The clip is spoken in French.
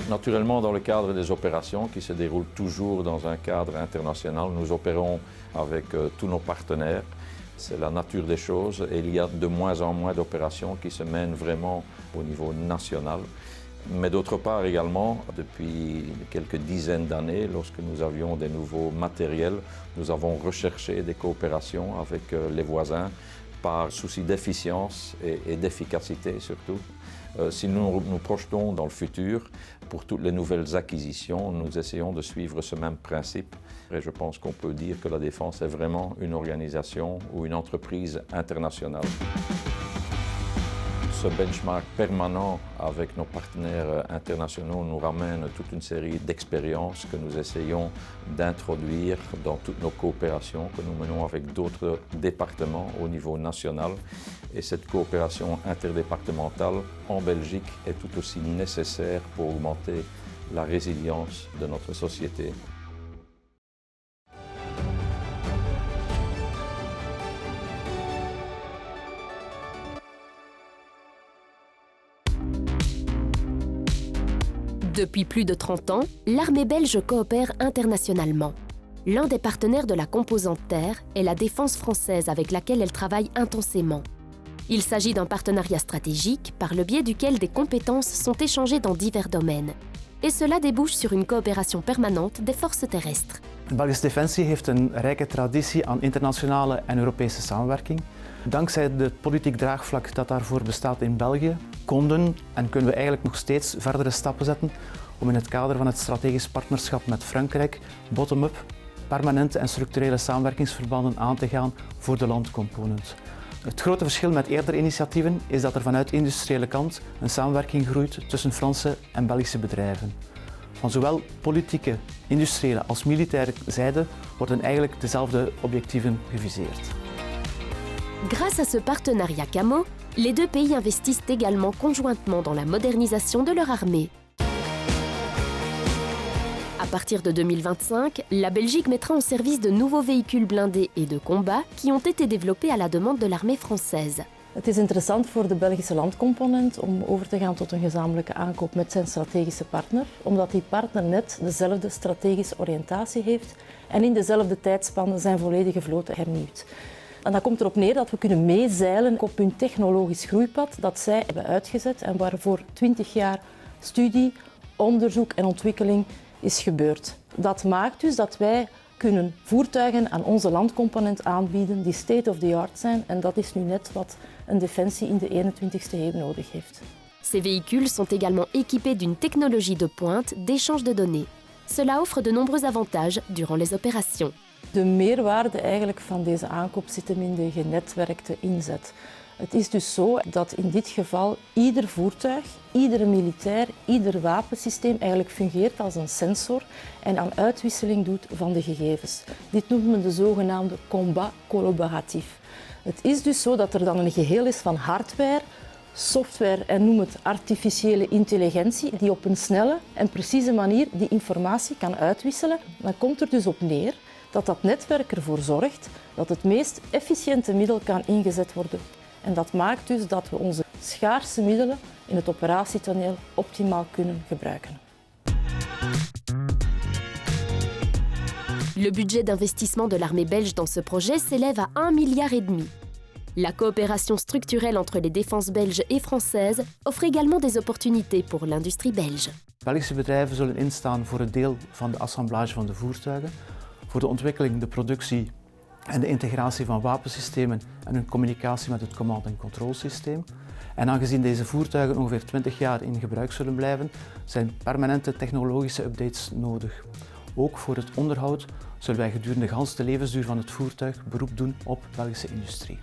Naturellement, dans le cadre des opérations qui se déroulent toujours dans un cadre international, nous opérons avec tous nos partenaires. C'est la nature des choses et il y a de moins en moins d'opérations qui se mènent vraiment au niveau national. Mais d'autre part également, depuis quelques dizaines d'années, lorsque nous avions des nouveaux matériels, nous avons recherché des coopérations avec les voisins par souci d'efficience et d'efficacité surtout. Si nous nous projetons dans le futur, pour toutes les nouvelles acquisitions, nous essayons de suivre ce même principe. Et je pense qu'on peut dire que la défense est vraiment une organisation ou une entreprise internationale. Ce benchmark permanent avec nos partenaires internationaux nous ramène toute une série d'expériences que nous essayons d'introduire dans toutes nos coopérations que nous menons avec d'autres départements au niveau national. Et cette coopération interdépartementale en Belgique est tout aussi nécessaire pour augmenter la résilience de notre société. Depuis plus de 30 ans, l'armée belge coopère internationalement. L'un des partenaires de la composante terre est la défense française avec laquelle elle travaille intensément. Il s'agit d'un partenariat stratégique par le biais duquel des compétences sont échangées dans divers domaines. Et cela débouche sur une coopération permanente des forces terrestres. De Belgische Defensie heeft een rijke traditie aan internationale en Europese samenwerking. Dankzij het politiek draagvlak dat daarvoor bestaat in België, konden en kunnen we eigenlijk nog steeds verdere stappen zetten om in het kader van het strategisch partnerschap met Frankrijk bottom-up permanente en structurele samenwerkingsverbanden aan te gaan voor de landcomponent. Het grote verschil met eerdere initiatieven is dat er vanuit de industriële kant een samenwerking groeit tussen Franse en Belgische bedrijven. Van zowel politieke, industriële als militaire zijde worden eigenlijk dezelfde objectieven geviseerd. Grâce à ce partenariat CAMO, les deux pays investissent également conjointement dans la modernisation de leur armée. À partir de 2025, la Belgique mettra en service de nouveaux véhicules blindés et de combat qui ont été développés à la demande de l'armée française. Het is interessant voor de Belgische landcomponent om over te gaan tot een gezamenlijke aankoop met zijn strategische partner, omdat die partner net dezelfde strategische oriëntatie heeft en in dezelfde tijdspanne zijn volledige vloot hernieuwt. En dat komt erop neer dat we kunnen meezeilen op hun technologisch groeipad dat zij hebben uitgezet en waarvoor 20 jaar studie, onderzoek en ontwikkeling is gebeurd. Dat maakt dus dat wij kunnen voertuigen aan onze landcomponent aanbieden die state-of-the-art zijn en dat is nu net wat een defensie in de 21ste eeuw nodig heeft. Ces véhicules sont également équipés d'une technologie de pointe d'échange de données. Cela offre de nombreux avantages durant les opérations. De meerwaarde eigenlijk van deze aankoop zit hem in de genetwerkte inzet. Het is dus zo dat in dit geval ieder voertuig, iedere militair, ieder wapensysteem eigenlijk fungeert als een sensor en aan uitwisseling doet van de gegevens. Dit noemt men de zogenaamde combat collaboratief. Het is dus zo dat er dan een geheel is van hardware, software en noem het artificiële intelligentie die op een snelle en precieze manier die informatie kan uitwisselen. Dan komt er dus op neer dat dat netwerk ervoor zorgt dat het meest efficiënte middel kan ingezet worden. En dat maakt dus dat we onze schaarse middelen in het operatietoneel optimaal kunnen gebruiken. Le budget d'investissement de l'armée belge dans ce projet s'élève à 1,5 milliard. La coopération structurelle entre les défenses belges et françaises offre également des opportunités pour l'industrie belge. Belgische bedrijven zullen instaan voor het deel van de assemblage van de voertuigen, voor de ontwikkeling, de productie en de integratie van wapensystemen en hun communicatie met het command- en controlsysteem. En aangezien deze voertuigen ongeveer 20 jaar in gebruik zullen blijven, zijn permanente technologische updates nodig. Ook voor het onderhoud zullen wij gedurende de hele levensduur van het voertuig beroep doen op Belgische industrie.